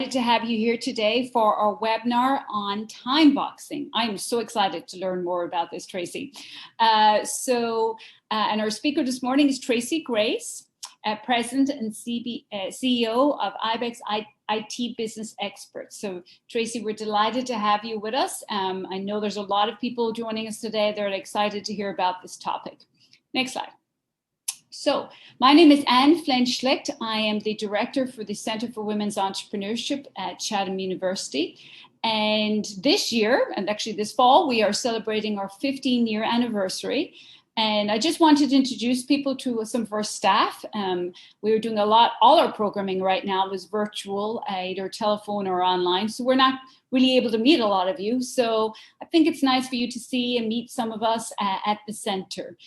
delighted to have you here today for our webinar on timeboxing. I'm so excited to learn more about this, Tracy. And our speaker this morning is Tracy Grace, President and CEO of IBEX IT Business Experts. So Tracy, we're delighted to have you with us. I know there's a lot of people joining us today. They're excited to hear about this topic. Next slide. So my name is Anne Flynn-Schlicht. I am the director for the Center for Women's Entrepreneurship at Chatham University. And this year, and actually this fall, we are celebrating our 15-year anniversary. And I just wanted to introduce people to some of our staff. We were doing all our programming right now was virtual, either telephone or online. So we're not really able to meet a lot of you. So I think it's nice for you to see and meet some of us at the center.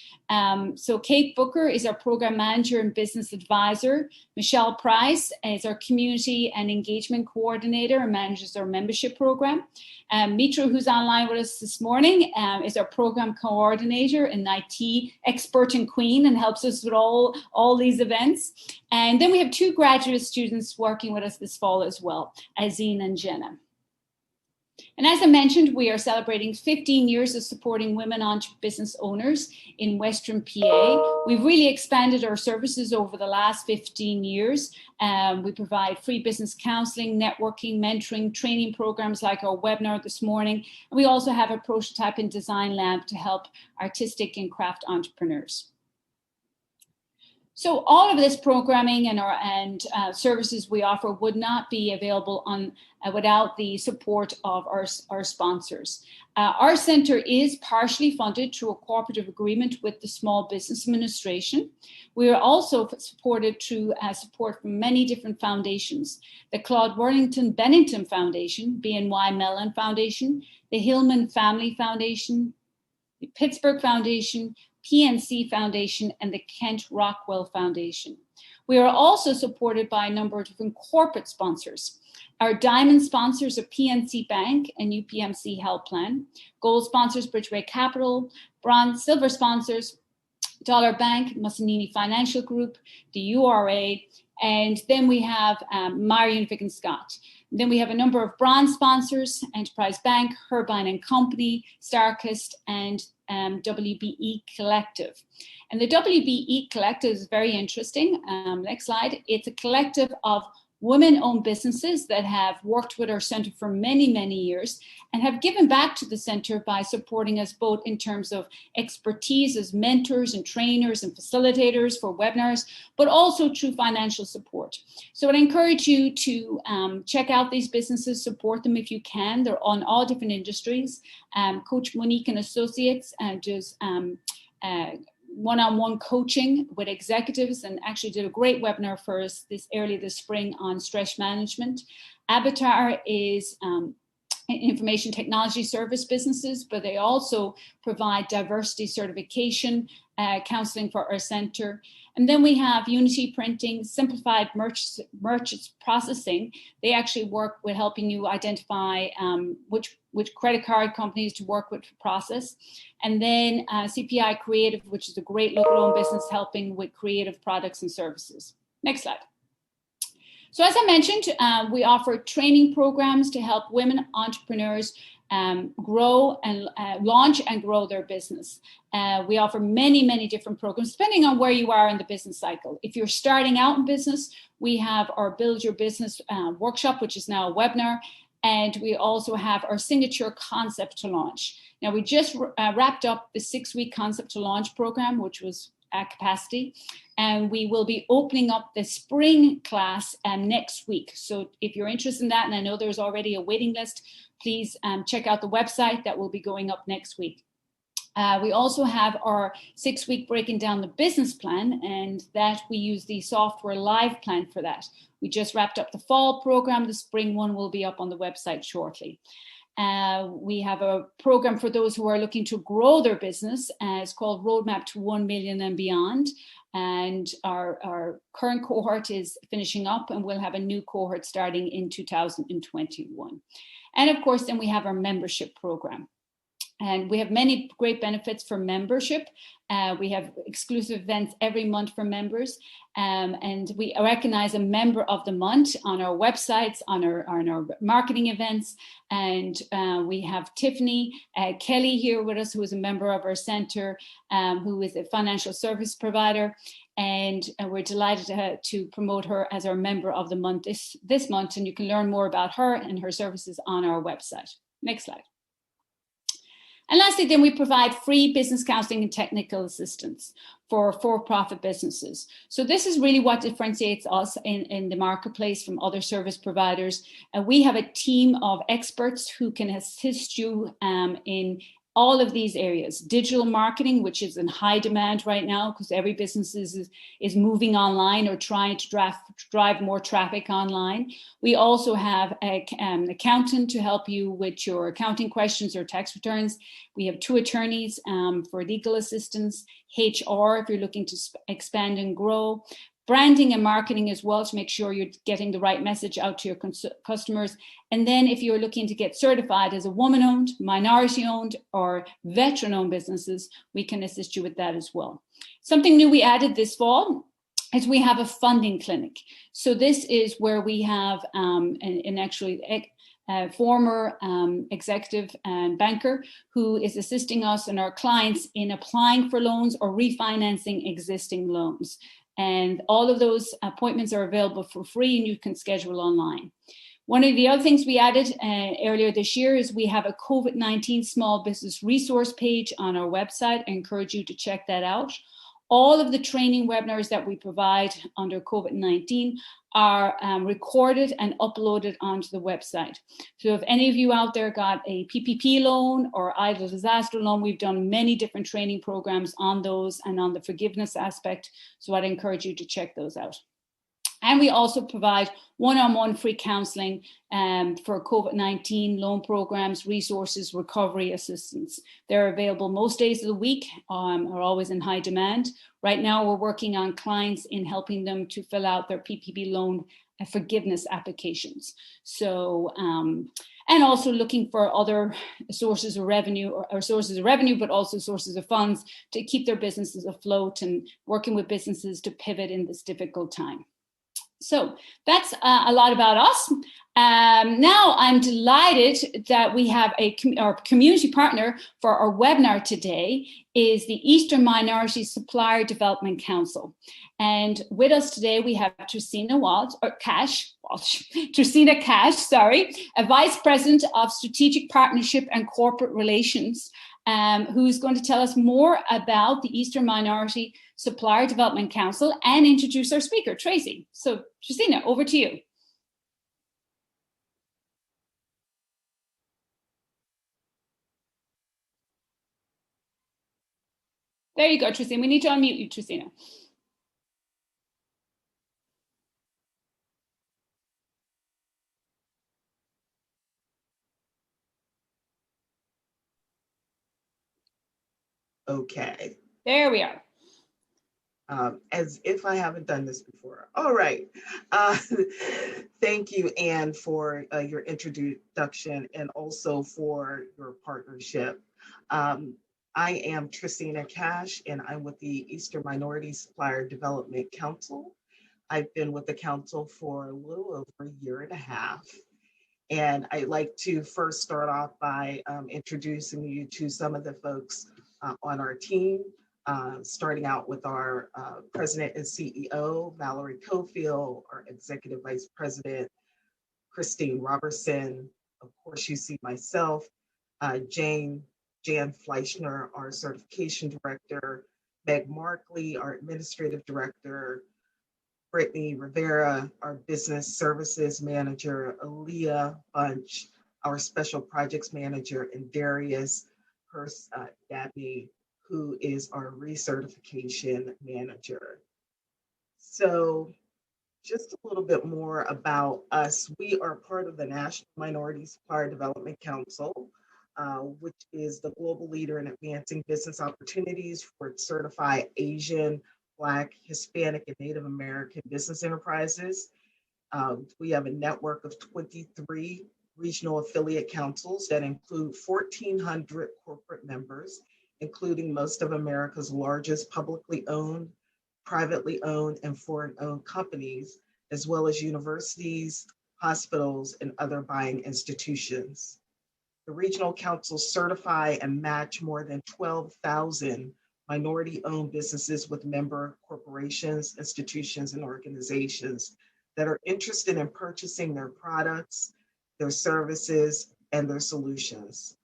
So Kate Booker is our program manager and business advisor. Michelle Price is our community and engagement coordinator and manages our membership program. Mitra, who's online with us this morning, is our program coordinator and IT expert and queen and helps us with all these events. And then we have two graduate students working with us this fall as well, Azine and Jenna. And as I mentioned, we are celebrating 15 years of supporting women business owners in Western PA. We've really expanded our services over the last 15 years. We provide free business counseling, networking, mentoring, training programs like our webinar this morning. And we also have a prototype and design lab to help artistic and craft entrepreneurs. So all of this programming and services we offer would not be available without the support of our sponsors. Our center is partially funded through a cooperative agreement with the Small Business Administration. We are also supported through support from many different foundations: the Claude Worthington Bennington Foundation, BNY Mellon Foundation, the Hillman Family Foundation, the Pittsburgh Foundation, PNC Foundation, and the Kent Rockwell Foundation. We are also supported by a number of different corporate sponsors. Our diamond sponsors are PNC Bank and UPMC Health Plan. Gold sponsors, Bridgeway Capital. Bronze, silver sponsors, Dollar Bank, Mussolini Financial Group, the URA, and then we have Marion Vick and Scott. Then we have a number of bronze sponsors: Enterprise Bank, Herbine & Company, Starkist, and WBE Collective. And the WBE Collective is very interesting. Next slide. It's a collective of women-owned businesses that have worked with our center for many, many years and have given back to the center by supporting us both in terms of expertise as mentors and trainers and facilitators for webinars, but also through financial support. So I'd encourage you to check out these businesses, support them if you can. They're on all different industries. Coach Monique and Associates does one-on-one coaching with executives and actually did a great webinar for us early this spring on stress management. Avatar is information technology service businesses, but they also provide diversity certification, counseling for our center. And then we have Unity Printing, Simplified Merchants Processing. They actually work with helping you identify which credit card companies to work with for process. And then CPI Creative, which is a great local-owned business helping with creative products and services. Next slide. So as I mentioned, we offer training programs to help women entrepreneurs grow and launch and grow their business. We offer many, many different programs, depending on where you are in the business cycle. If you're starting out in business, we have our Build Your Business workshop, which is now a webinar. And we also have our signature concept to launch. Now, we just wrapped up the 6-week concept to launch program, which was at capacity. And we will be opening up the spring class next week. So if you're interested in that, and I know there's already a waiting list, please check out the website that will be going up next week. We also have our 6-week breaking down the business plan, and that we use the software live plan for that. We just wrapped up the fall program. The spring one will be up on the website shortly. We have a program for those who are looking to grow their business. It's called Roadmap to 1 Million and Beyond. And our current cohort is finishing up, and we'll have a new cohort starting in 2021. And of course, then we have our membership program. And we have many great benefits for membership. We have exclusive events every month for members. And we recognize a member of the month on our websites, on our marketing events. And we have Tiffany Kelly here with us, who is a member of our center, who is a financial service provider. And we're delighted to promote her as our member of the month this month. And you can learn more about her and her services on our website. Next slide. And lastly, then we provide free business counseling and technical assistance for for-profit businesses. So this is really what differentiates us in the marketplace from other service providers. We have a team of experts who can assist you in all of these areas. Digital marketing, which is in high demand right now because every business is moving online or trying to drive more traffic online. We also have an accountant to help you with your accounting questions or tax returns. We have 2 attorneys for legal assistance, HR if you're looking to expand and grow, branding and marketing as well to make sure you're getting the right message out to your customers. And then if you're looking to get certified as a woman-owned, minority-owned, or veteran-owned businesses, we can assist you with that as well. Something new we added this fall is we have a funding clinic. So this is where we have a former executive and banker who is assisting us and our clients in applying for loans or refinancing existing loans. And all of those appointments are available for free and you can schedule online. One of the other things we added earlier this year is we have a COVID-19 small business resource page on our website. I encourage you to check that out. All of the training webinars that we provide under COVID-19 are recorded and uploaded onto the website. So if any of you out there got a PPP loan or idle disaster loan, we've done many different training programs on those and on the forgiveness aspect. So I'd encourage you to check those out. And we also provide one-on-one free counseling for COVID-19 loan programs, resources, recovery assistance. They're available most days of the week, are always in high demand. Right now, we're working on clients in helping them to fill out their PPP loan forgiveness applications. So, and also looking for other sources of revenue or sources of revenue, but also sources of funds to keep their businesses afloat and working with businesses to pivot in this difficult time. So that's a lot about us. Now I'm delighted that we have our community partner for our webinar today is the Eastern Minority Supplier Development Council. And with us today, we have Tresina Cash, a Vice President of Strategic Partnership and Corporate Relations, who's going to tell us more about the Eastern Minority Supplier Development Council and introduce our speaker, Tracy. So, Tresina, over to you. There you go, Tresina. We need to unmute you, Tresina. Okay. There we are. As if I haven't done this before. All right. Thank you, Anne, for your introduction and also for your partnership. I am Tresina Cash, and I'm with the Eastern Minority Supplier Development Council. I've been with the council for a little over a year and a half. And I'd like to first start off by introducing you to some of the folks on our team. Starting out with our President and CEO, Valerie Cofield, our Executive Vice President, Christine Robertson. Of course, you see myself, Jan Fleischner, our Certification Director, Meg Markley, our Administrative Director, Brittany Rivera, our Business Services Manager, Aaliyah Bunch, our Special Projects Manager, and Darius Dabney, who is our recertification manager. So just a little bit more about us. We are part of the National Minority Supplier Development Council, which is the global leader in advancing business opportunities for certified Asian, Black, Hispanic, and Native American business enterprises. We have a network of 23 regional affiliate councils that include 1,400 corporate members, including most of America's largest publicly owned, privately owned, and foreign owned companies, as well as universities, hospitals, and other buying institutions. The regional councils certify and match more than 12,000 minority-owned businesses with member corporations, institutions, and organizations that are interested in purchasing their products, their services, and their solutions.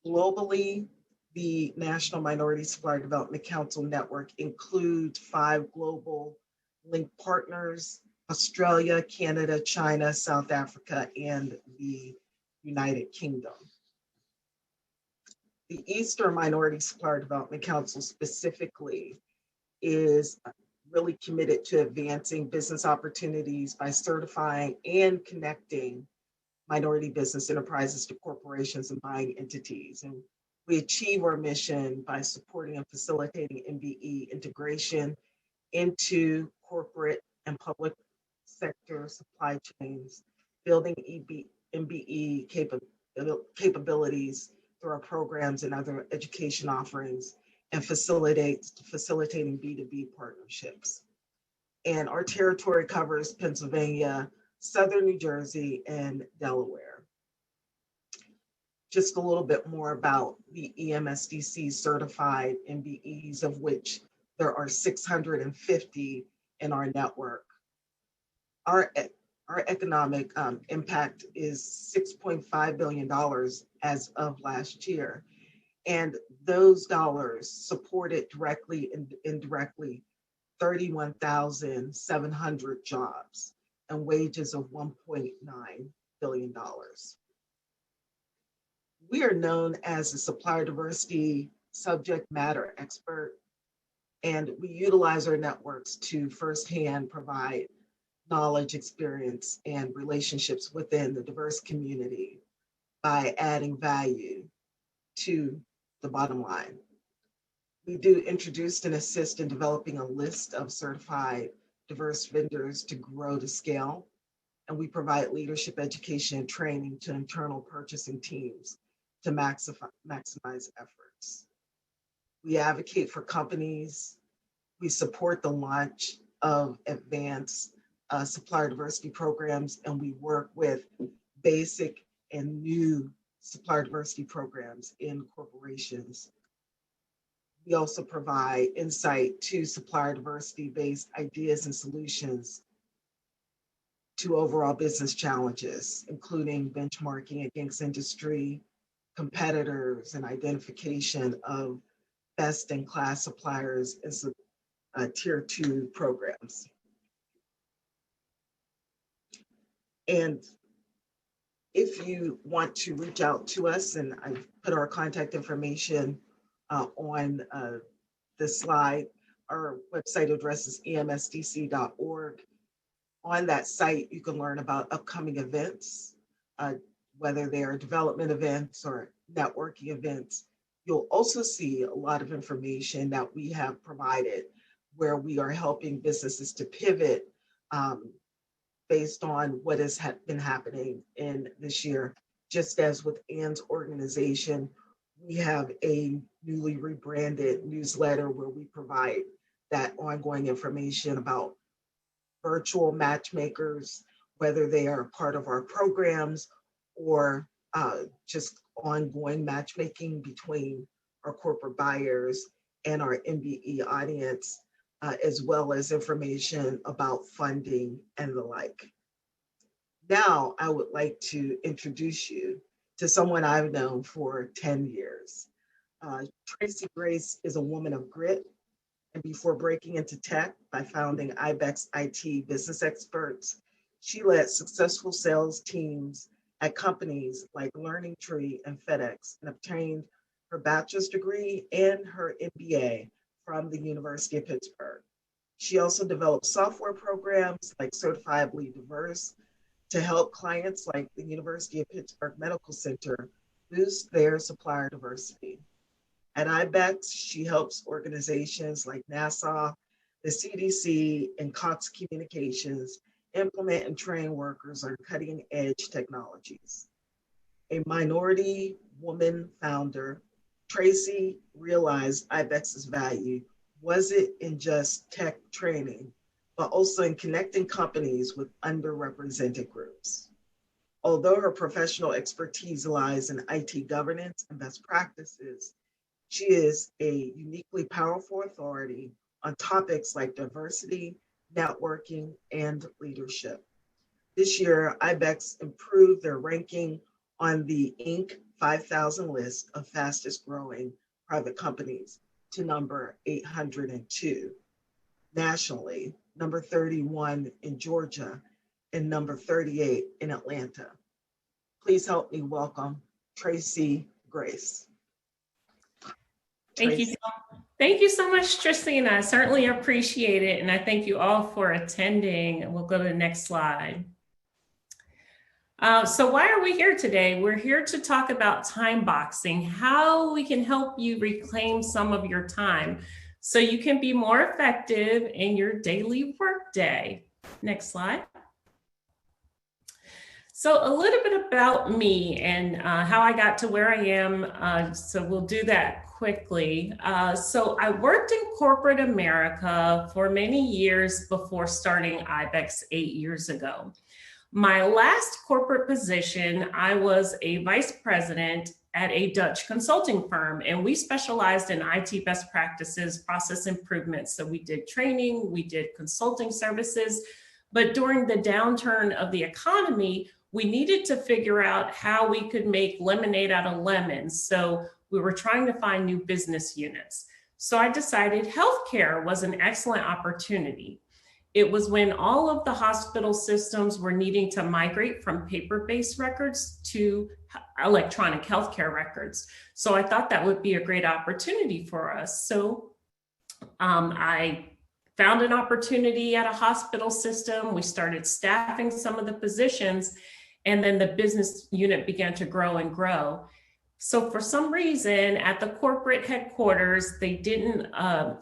Globally, the National Minority Supplier Development Council network includes 5 global link partners: Australia, Canada, China, South Africa, and the United Kingdom. The Eastern Minority Supplier Development Council specifically is really committed to advancing business opportunities by certifying and connecting minority business enterprises to corporations and buying entities. And we achieve our mission by supporting and facilitating MBE integration into corporate and public sector supply chains, building MBE capabilities through our programs and other education offerings, and facilitating B2B partnerships. And our territory covers Pennsylvania, Southern New Jersey, and Delaware. Just a little bit more about the EMSDC certified MBEs, of which there are 650 in our network. Our economic impact is $6.5 billion as of last year. And those dollars supported directly and indirectly 31,700 jobs and wages of $1.9 billion. We are known as a supplier diversity subject matter expert, and we utilize our networks to firsthand provide knowledge, experience, and relationships within the diverse community by adding value to the bottom line. We do introduce and assist in developing a list of certified diverse vendors to grow to scale, and we provide leadership education and training to internal purchasing teams to maximize efforts. We advocate for companies. We support the launch of advanced supplier diversity programs, and we work with basic and new supplier diversity programs in corporations. We also provide insight to supplier diversity-based ideas and solutions to overall business challenges, including benchmarking against industry competitors and identification of best-in-class suppliers as tier 2 programs. And if you want to reach out to us, and I've put our contact information on the slide, our website address is emsdc.org. On that site, you can learn about upcoming events, whether they are development events or networking events. You'll also see a lot of information that we have provided where we are helping businesses to pivot based on what has been happening in this year. Just as with Ann's organization, we have a newly rebranded newsletter where we provide that ongoing information about virtual matchmakers, whether they are part of our programs or just ongoing matchmaking between our corporate buyers and our MBE audience, as well as information about funding and the like. Now, I would like to introduce you to someone I've known for 10 years. Tracy Grace is a woman of grit, and before breaking into tech by founding IBEX IT Business Experts, she led successful sales teams at companies like Learning Tree and FedEx, and obtained her bachelor's degree and her MBA from the University of Pittsburgh. She also developed software programs like Certifiably Diverse to help clients like the University of Pittsburgh Medical Center boost their supplier diversity. At IBEX, she helps organizations like NASA, the CDC, and Cox Communications implement and train workers on cutting edge technologies. A minority woman founder, Tracy realized IBEX's value wasn't in just tech training, but also in connecting companies with underrepresented groups. Although her professional expertise lies in IT governance and best practices, she is a uniquely powerful authority on topics like diversity, networking, and leadership. This year, IBEX improved their ranking on the Inc. 5000 list of fastest growing private companies to number 802 nationally, number 31 in Georgia, and number 38 in Atlanta. Please help me welcome Tracy Grace. Thank you. Thank you so much, Tristina. I certainly appreciate it. And I thank you all for attending. We'll go to the next slide. So why are we here today? We're here to talk about timeboxing, how we can help you reclaim some of your time so you can be more effective in your daily workday. Next slide. So a little bit about me and how I got to where I am. So we'll do that quickly. So I worked in corporate America for many years before starting IBEX 8 years ago. My last corporate position, I was a vice president at a Dutch consulting firm, and we specialized in IT best practices, process improvements. So we did training, we did consulting services, but during the downturn of the economy, we needed to figure out how we could make lemonade out of lemons. So we were trying to find new business units. So I decided healthcare was an excellent opportunity. It was when all of the hospital systems were needing to migrate from paper-based records to electronic healthcare records. So I thought that would be a great opportunity for us. So I found an opportunity at a hospital system. We started staffing some of the positions, and then the business unit began to grow and grow. So for some reason at the corporate headquarters, they didn't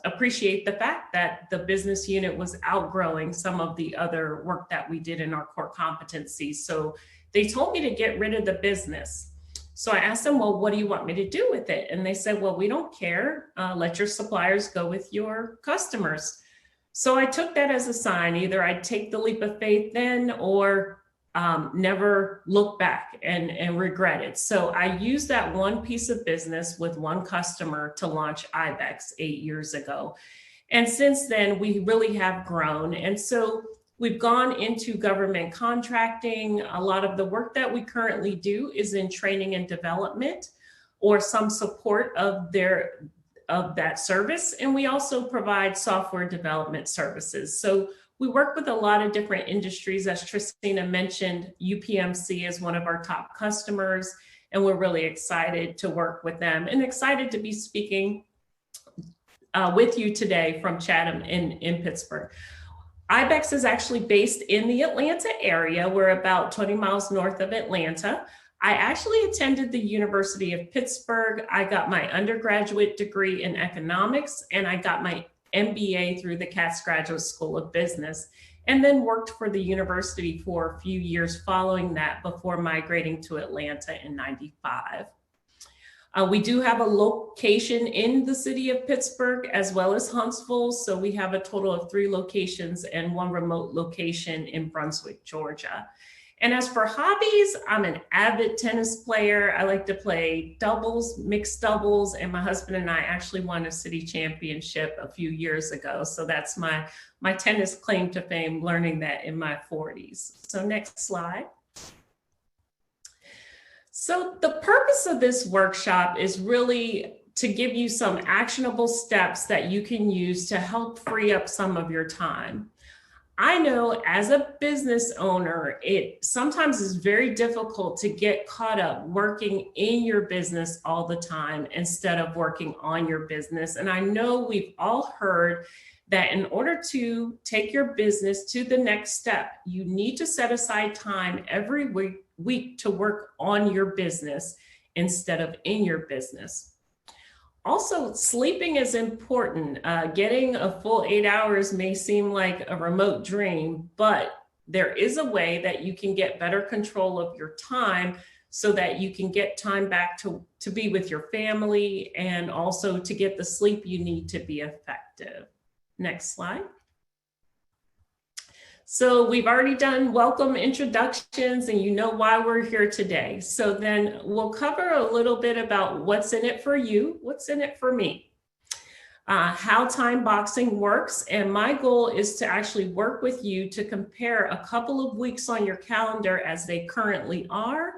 appreciate the fact that the business unit was outgrowing some of the other work that we did in our core competencies. So they told me to get rid of the business. So I asked them, well, what do you want me to do with it? And they said, well, we don't care. Let your suppliers go with your customers. So I took that as a sign. Either I'd take the leap of faith then or never look back and regret it. So I used that one piece of business with one customer to launch IBEX 8 years ago. And since then, we really have grown. And so we've gone into government contracting. A lot of the work that we currently do is in training and development or some support of that service. And we also provide software development services. So we work with a lot of different industries. As Tristina mentioned, UPMC is one of our top customers, and we're really excited to work with them and excited to be speaking with you today from Chatham in Pittsburgh. IBEX is actually based in the Atlanta area. We're about 20 miles north of Atlanta. I actually attended the University of Pittsburgh. I got my undergraduate degree in economics, and I got my MBA through the Katz Graduate School of Business, and then worked for the university for a few years following that before migrating to Atlanta in '95. We do have a location in the city of Pittsburgh as well as Huntsville. So we have a total of 3 locations and 1 remote location in Brunswick, Georgia. And as for hobbies, I'm an avid tennis player. I like to play doubles, mixed doubles, and my husband and I actually won a city championship a few years ago. So that's my tennis claim to fame, learning that in my 40s. So next slide. So the purpose of this workshop is really to give you some actionable steps that you can use to help free up some of your time. I know as a business owner, it sometimes is very difficult to get caught up working in your business all the time instead of working on your business. And I know we've all heard that in order to take your business to the next step, you need to set aside time every week to work on your business instead of in your business. Also, sleeping is important. Getting a full 8 hours may seem like a remote dream, but There is a way that you can get better control of your time so that you can get time back to be with your family and also to get the sleep you need to be effective. Next slide. So we've already done welcome introductions and you know why we're here today. So then we'll cover a little bit about what's in it for you, what's in it for me, how Timeboxing works. And my goal is to actually work with you to compare a couple of weeks on your calendar as they currently are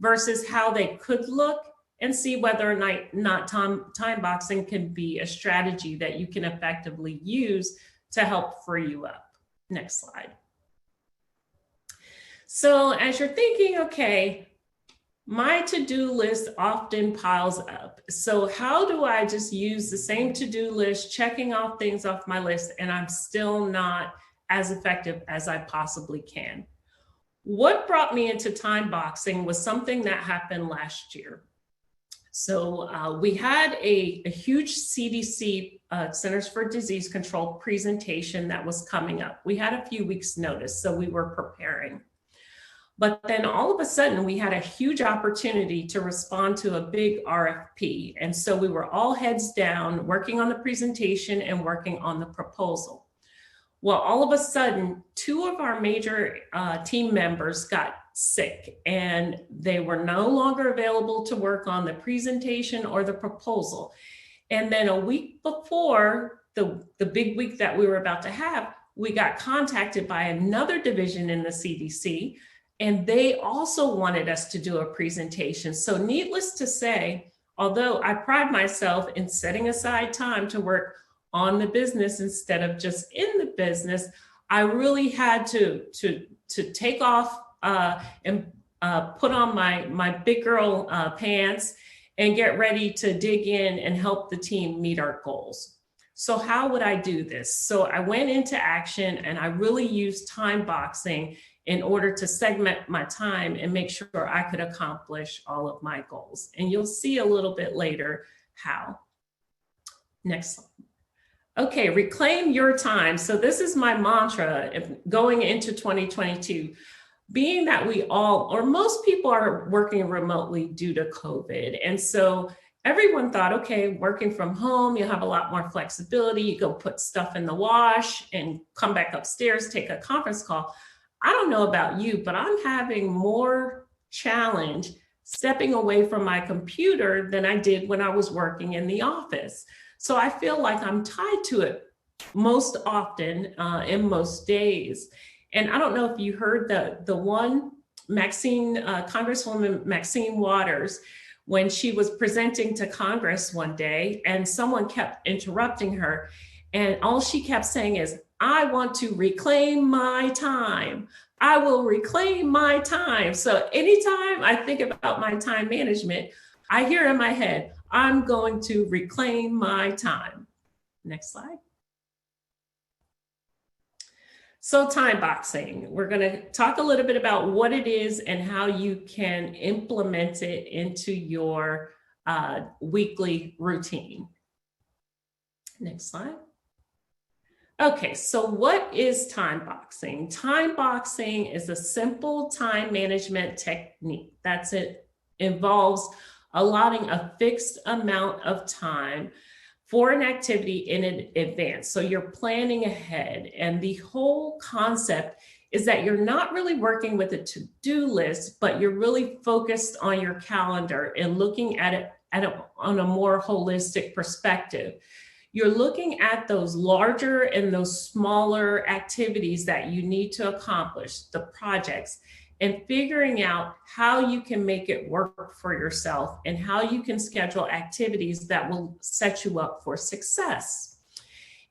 versus how they could look, and see whether or not Timeboxing can be a strategy that you can effectively use to help free you up. Next slide. So as you're thinking, okay, my to-do list often piles up. So how do I just use the same to-do list, checking off things off my list, and I'm still not as effective as I possibly can? What brought me into Timeboxing was something that happened last year. So we had a huge CDC, Centers for Disease Control presentation that was coming up. We had a few weeks notice, so we were preparing. But then all of a sudden we had a huge opportunity to respond to a big RFP. And so we were all heads down working on the presentation and working on the proposal. Well, all of a sudden, 2 of our major team members got sick and they were no longer available to work on the presentation or the proposal. And then a week before the big week that we were about to have, we got contacted by another division in the CDC, and they also wanted us to do a presentation. So needless to say, although I pride myself in setting aside time to work on the business instead of just in the business, I really had to take off and put on my big girl pants and get ready to dig in and help the team meet our goals. So how would I do this? So I went into action and I really used Timeboxing in order to segment my time and make sure I could accomplish all of my goals. And you'll see a little bit later how. Next slide. Okay, reclaim your time. So this is my mantra going into 2022. Being that we all, or most people are working remotely due to COVID. And so everyone thought, okay, working from home, you have a lot more flexibility. You go put stuff in the wash and come back upstairs, take a conference call. I don't know about you, but I'm having more challenge stepping away from my computer than I did when I was working in the office. So I feel like I'm tied to it most often in most days. And I don't know if you heard the one Congresswoman Maxine Waters, when she was presenting to Congress one day and someone kept interrupting her. And all she kept saying is, I want to reclaim my time. I will reclaim my time. So anytime I think about my time management, I hear in my head, I'm going to reclaim my time. Next slide. So Timeboxing, we're going to talk a little bit about what it is and how you can implement it into your weekly routine. Next slide. Okay, so what is Timeboxing? Timeboxing is a simple time management technique. That's it. Involves allotting a fixed amount of time for an activity in advance. So you're planning ahead. And the whole concept is that you're not really working with a to-do list, but you're really focused on your calendar and looking at it on a more holistic perspective. You're looking at those larger and those smaller activities that you need to accomplish, the projects, and figuring out how you can make it work for yourself and how you can schedule activities that will set you up for success.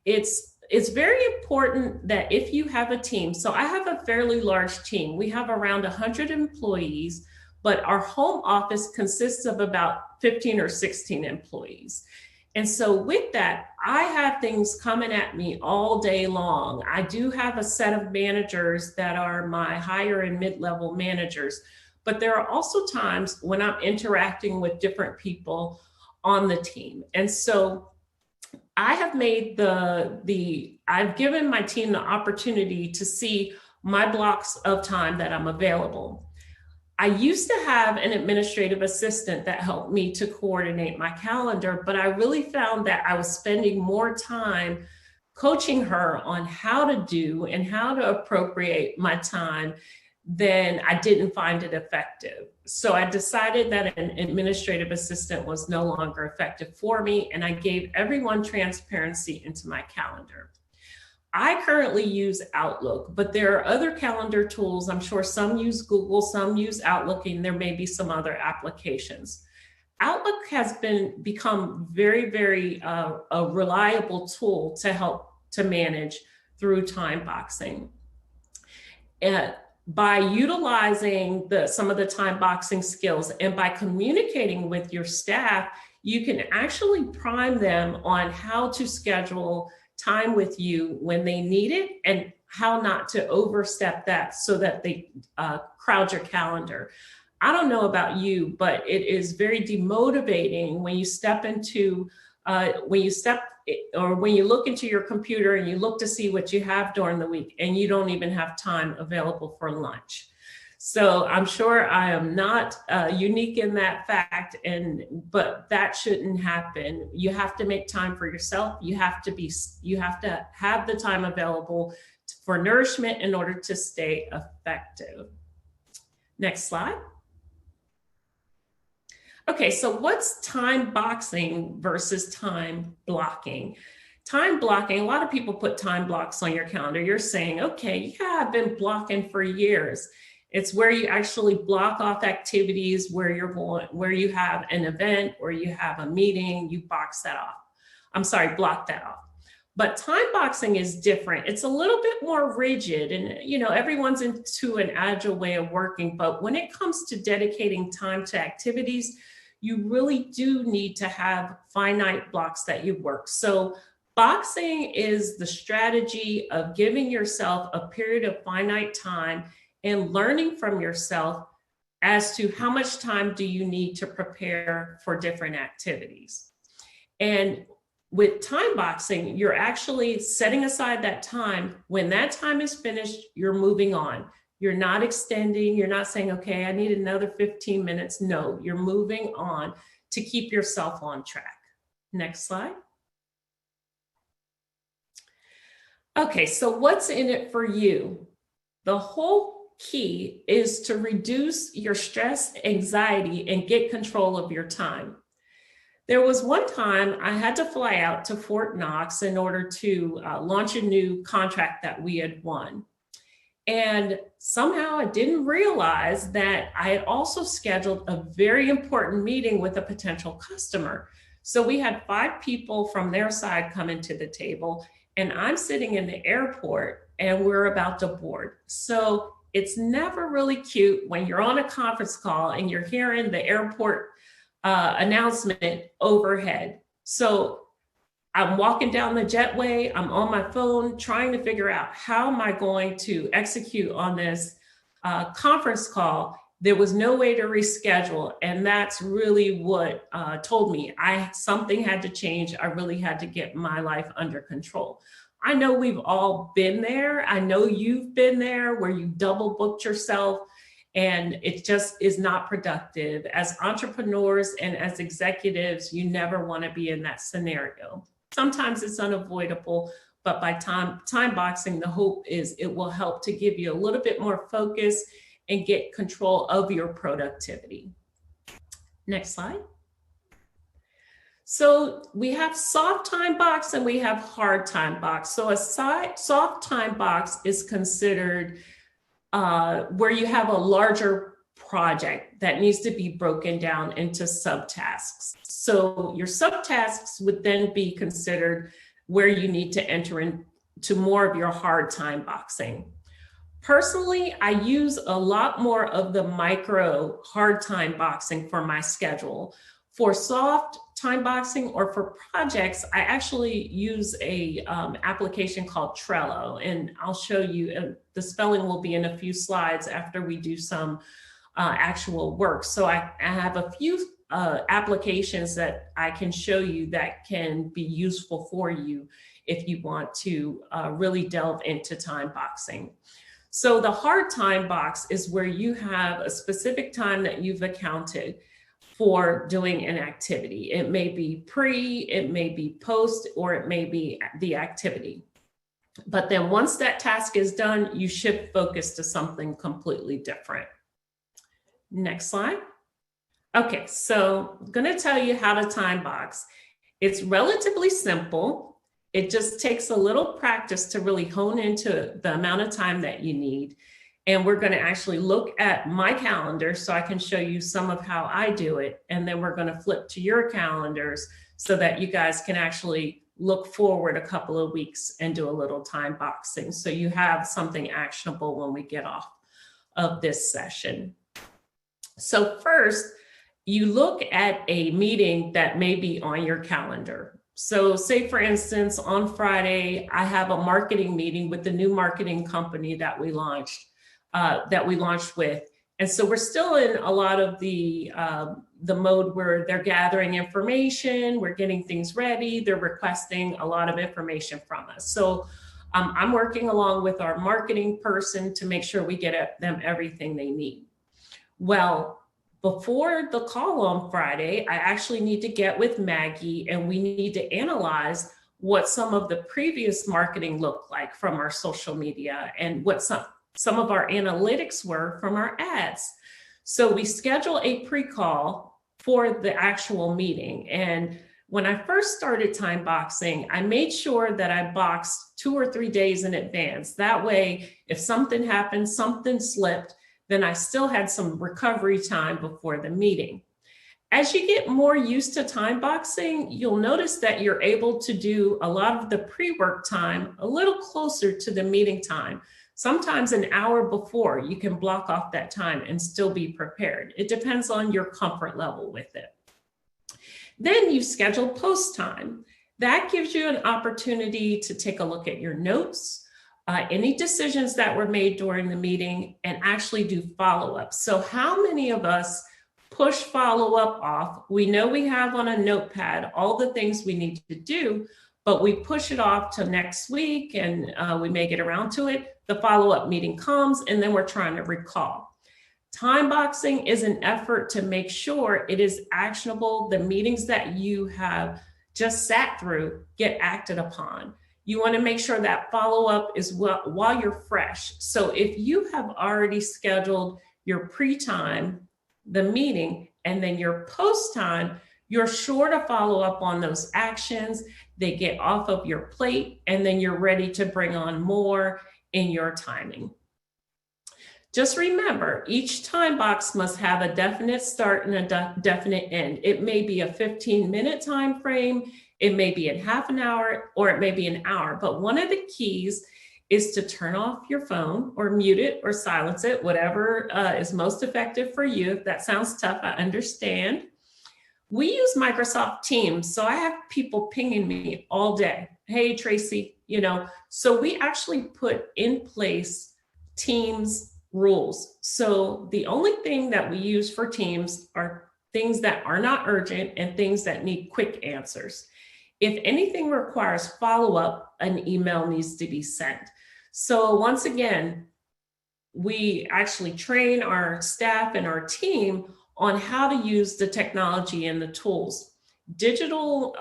It's very important that if you have a team, so I have a fairly large team. We have around 100 employees, but our home office consists of about 15 or 16 employees. And so with that, I have things coming at me all day long. I do have a set of managers that are my higher and mid-level managers, but there are also times when I'm interacting with different people on the team. And so I have made I've given my team the opportunity to see, my blocks of time that I'm available. I used to have an administrative assistant that helped me to coordinate my calendar, but I really found that I was spending more time coaching her on how to do and how to appropriate my time, then I didn't find it effective. So I decided that an administrative assistant was no longer effective for me, and I gave everyone transparency into my calendar. I currently use Outlook, but there are other calendar tools. I'm sure some use Google, some use Outlook, and there may be some other applications. Outlook has become very, very a reliable tool to help to manage through time boxing. By utilizing some of the time boxing skills and by communicating with your staff, you can actually prime them on how to schedule time with you when they need it and how not to overstep that so that they crowd your calendar. I don't know about you, but it is very demotivating when you step into, when you look into your computer and you look to see what you have during the week and you don't even have time available for lunch. So I'm sure I am not unique in that fact, but that shouldn't happen. You have to make time for yourself. You have to have the time available for nourishment in order to stay effective. Next slide. Okay, so what's time boxing versus time blocking? Time blocking, a lot of people put time blocks on your calendar. You're saying, okay, yeah, I've been blocking for years. It's where you actually block off activities where you have an event or you have a meeting, you block that off. But time boxing is different. It's a little bit more rigid, and everyone's into an agile way of working. But when it comes to dedicating time to activities, you really do need to have finite blocks that you work. So boxing is the strategy of giving yourself a period of finite time and learning from yourself as to how much time do you need to prepare for different activities. And with time boxing, you're actually setting aside that time. When that time is finished, you're moving on. You're not extending, you're not saying, okay, I need another 15 minutes. No, you're moving on to keep yourself on track. Next slide. Okay, so what's in it for you? The whole key is to reduce your stress, anxiety, and get control of your time. There was one time I had to fly out to Fort Knox in order to launch a new contract that we had won. And somehow I didn't realize that I had also scheduled a very important meeting with a potential customer. So we had 5 people from their side come into the table, and I'm sitting in the airport and we're about to board. So it's never really cute when you're on a conference call and you're hearing the airport announcement overhead. So I'm walking down the jetway, I'm on my phone trying to figure out how am I going to execute on this conference call. There was no way to reschedule. And that's really what told me something had to change. I really had to get my life under control. I know we've all been there. I know you've been there where you double booked yourself and it just is not productive. As entrepreneurs and as executives, you never want to be in that scenario. Sometimes it's unavoidable, but by time boxing, the hope is it will help to give you a little bit more focus and get control of your productivity. Next slide. So we have soft time box and we have hard time box. So a soft time box is considered where you have a larger project that needs to be broken down into subtasks. So your subtasks would then be considered where you need to enter into more of your hard time boxing. Personally, I use a lot more of the micro hard time boxing for my schedule. For soft time boxing or for projects, I actually use a application called Trello, and I'll show you, the spelling will be in a few slides after we do some actual work. So I have a few applications that I can show you that can be useful for you if you want to really delve into time boxing. So the hard time box is where you have a specific time that you've accounted for doing an activity. It may be pre, it may be post, or it may be the activity. But then once that task is done, you shift focus to something completely different. Next slide. Okay, so I'm going to tell you how to time box. It's relatively simple. It just takes a little practice to really hone into the amount of time that you need. And we're going to actually look at my calendar so I can show you some of how I do it. And then we're going to flip to your calendars so that you guys can actually look forward a couple of weeks and do a little time boxing. So you have something actionable when we get off of this session. So first, you look at a meeting that may be on your calendar. So say, for instance, on Friday, I have a marketing meeting with the new marketing company that we launched with. And so we're still in a lot of the mode where they're gathering information, we're getting things ready, they're requesting a lot of information from us. So I'm working along with our marketing person to make sure we get them everything they need. Well, before the call on Friday, I actually need to get with Maggie and we need to analyze what some of the previous marketing looked like from our social media and what some of our analytics were from our ads. So we schedule a pre-call for the actual meeting. And when I first started time boxing, I made sure that I boxed 2 or 3 days in advance. That way, if something happened, something slipped, then I still had some recovery time before the meeting. As you get more used to time boxing, you'll notice that you're able to do a lot of the pre-work time a little closer to the meeting time. Sometimes an hour before, you can block off that time and still be prepared. It depends on your comfort level with it. Then you schedule post time. That gives you an opportunity to take a look at your notes, any decisions that were made during the meeting, and actually do follow-up. So how many of us push follow-up off? We know we have on a notepad all the things we need to do, but we push it off to next week and we may get around to it. The follow-up meeting comes and then we're trying to recall. Time boxing is an effort to make sure it is actionable. The meetings that you have just sat through get acted upon. You want to make sure that follow-up is while you're fresh. So if you have already scheduled your pre-time, the meeting, and then your post-time, you're sure to follow up on those actions. They get off of your plate, and then you're ready to bring on more in your timing. Just remember, each time box must have a definite start and a definite end. It may be a 15-minute time frame, it may be in half an hour, or it may be an hour. But one of the keys is to turn off your phone or mute it or silence it, whatever is most effective for you. If that sounds tough, I understand. We use Microsoft Teams, so I have people pinging me all day. Hey, Tracy, so we actually put in place Teams rules. So the only thing that we use for Teams are things that are not urgent and things that need quick answers. If anything requires follow-up, an email needs to be sent. So once again, we actually train our staff and our team on how to use the technology and the tools. Digital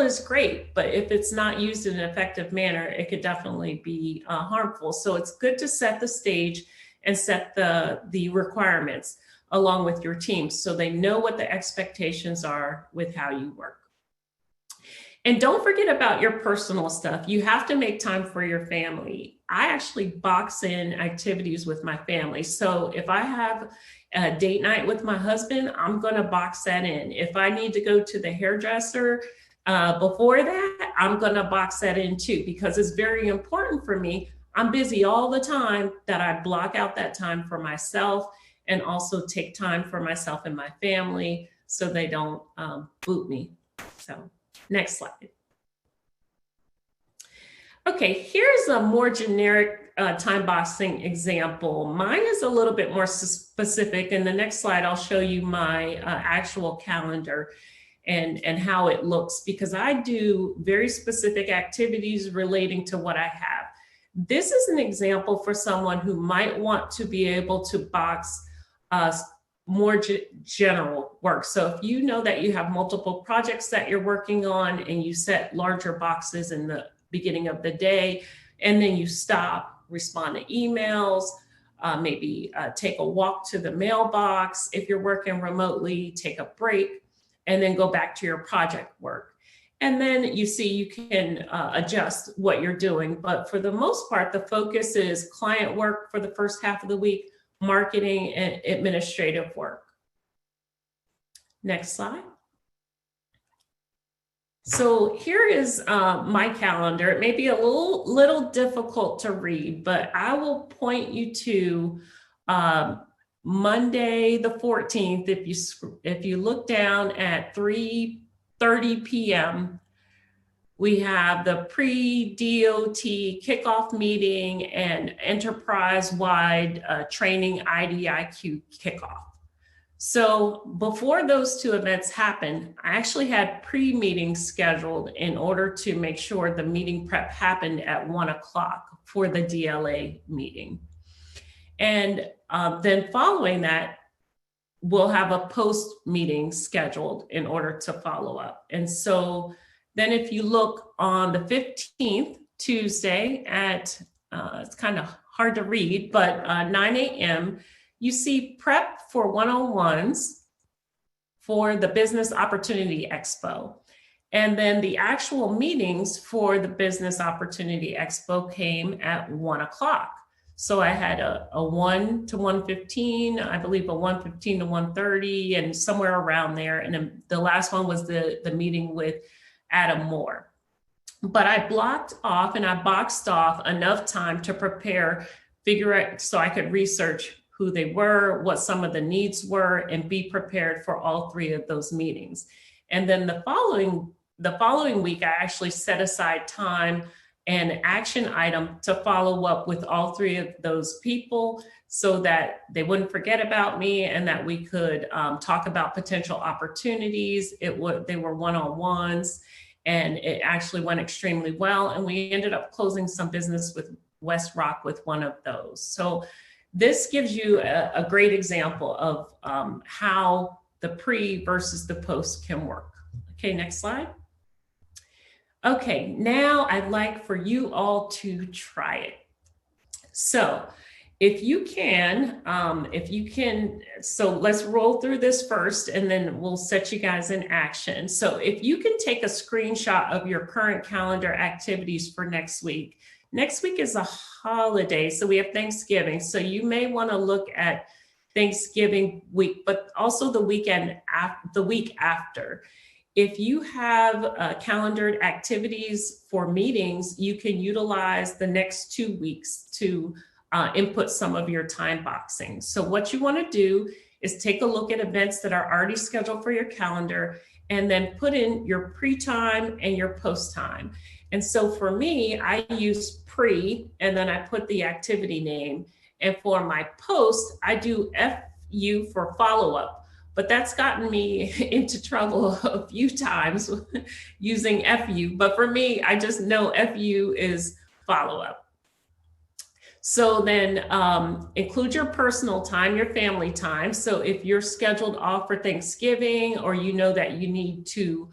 is great, but if it's not used in an effective manner, it could definitely be harmful. So it's good to set the stage and set the requirements along with your team so they know what the expectations are with how you work. And don't forget about your personal stuff. You have to make time for your family. I actually box in activities with my family. So if I have a date night with my husband, I'm going to box that in. If I need to go to the hairdresser before that, I'm going to box that in too, because it's very important for me. I'm busy all the time that I block out that time for myself and also take time for myself and my family so they don't boot me. So next slide. Okay, here's a more generic time boxing example. Mine is a little bit more specific. In the next slide, I'll show you my actual calendar and how it looks, because I do very specific activities relating to what I have. This is an example for someone who might want to be able to box more general work. So if you know that you have multiple projects that you're working on and you set larger boxes in the beginning of the day, and then you stop, respond to emails, maybe take a walk to the mailbox. If you're working remotely, take a break, and then go back to your project work. And then you see you can adjust what you're doing. But for the most part, the focus is client work for the first half of the week, marketing and administrative work. Next slide. So here is my calendar. It may be a little difficult to read, but I will point you to Monday the 14th. If you look down at 3:30 p.m., we have the pre-DOT kickoff meeting and enterprise-wide training IDIQ kickoff. So before those two events happened, I actually had pre-meetings scheduled in order to make sure the meeting prep happened at 1 o'clock for the DLA meeting. And then following that, we'll have a post meeting scheduled in order to follow up. And so then if you look on the 15th, Tuesday at, it's kind of hard to read, but 9 a.m., you see prep for one-on-ones for the Business Opportunity Expo. And then the actual meetings for the Business Opportunity Expo came at 1 o'clock. So I had a 1 to 1:15, I believe a 1:15 to 1:30, and somewhere around there. And then the last one was the meeting with Adam Moore. But I blocked off and I boxed off enough time to prepare, figure out, so I could research who they were, what some of the needs were, and be prepared for all three of those meetings. And then the following week, I actually set aside time and action item to follow up with all three of those people so that they wouldn't forget about me and that we could talk about potential opportunities. They were one-on-ones, and it actually went extremely well. And we ended up closing some business with West Rock with one of those. So this gives you a great example of how the pre versus the post can work. Okay, next slide. Okay, now I'd like for you all to try it. So if you can, so let's roll through this first and then we'll set you guys in action. So if you can take a screenshot of your current calendar activities for next week. Next week is a holiday, so we have Thanksgiving. So you may want to look at Thanksgiving week, but also the week after. If you have calendared activities for meetings, you can utilize the next 2 weeks to input some of your time boxing. So what you want to do is take a look at events that are already scheduled for your calendar and then put in your pre-time and your post-time. And so for me, I use pre, and then I put the activity name. And for my post, I do FU for follow-up. But that's gotten me into trouble a few times using FU. But for me, I just know FU is follow-up. So then include your personal time, your family time. So if you're scheduled off for Thanksgiving, or you know that you need to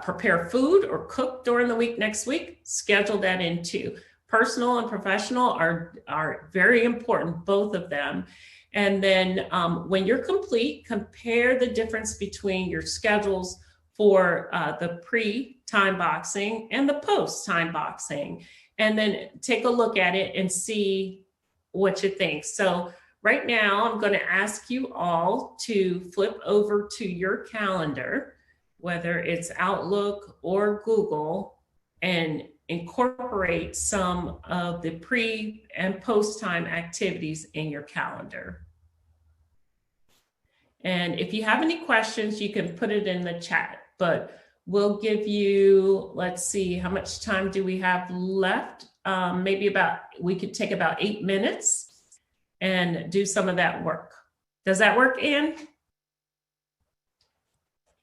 prepare food or cook during the week next week, schedule that in too. Personal and professional are very important, both of them. And then when you're complete, compare the difference between your schedules for the pre-time boxing and the post-time boxing. And then take a look at it and see what you think. So right now, I'm going to ask you all to flip over to your calendar, whether it's Outlook or Google, and incorporate some of the pre and post-time activities in your calendar. And if you have any questions, you can put it in the chat, but we'll give you, let's see, how much time do we have left? We could take about 8 minutes and do some of that work. Does that work, Ann?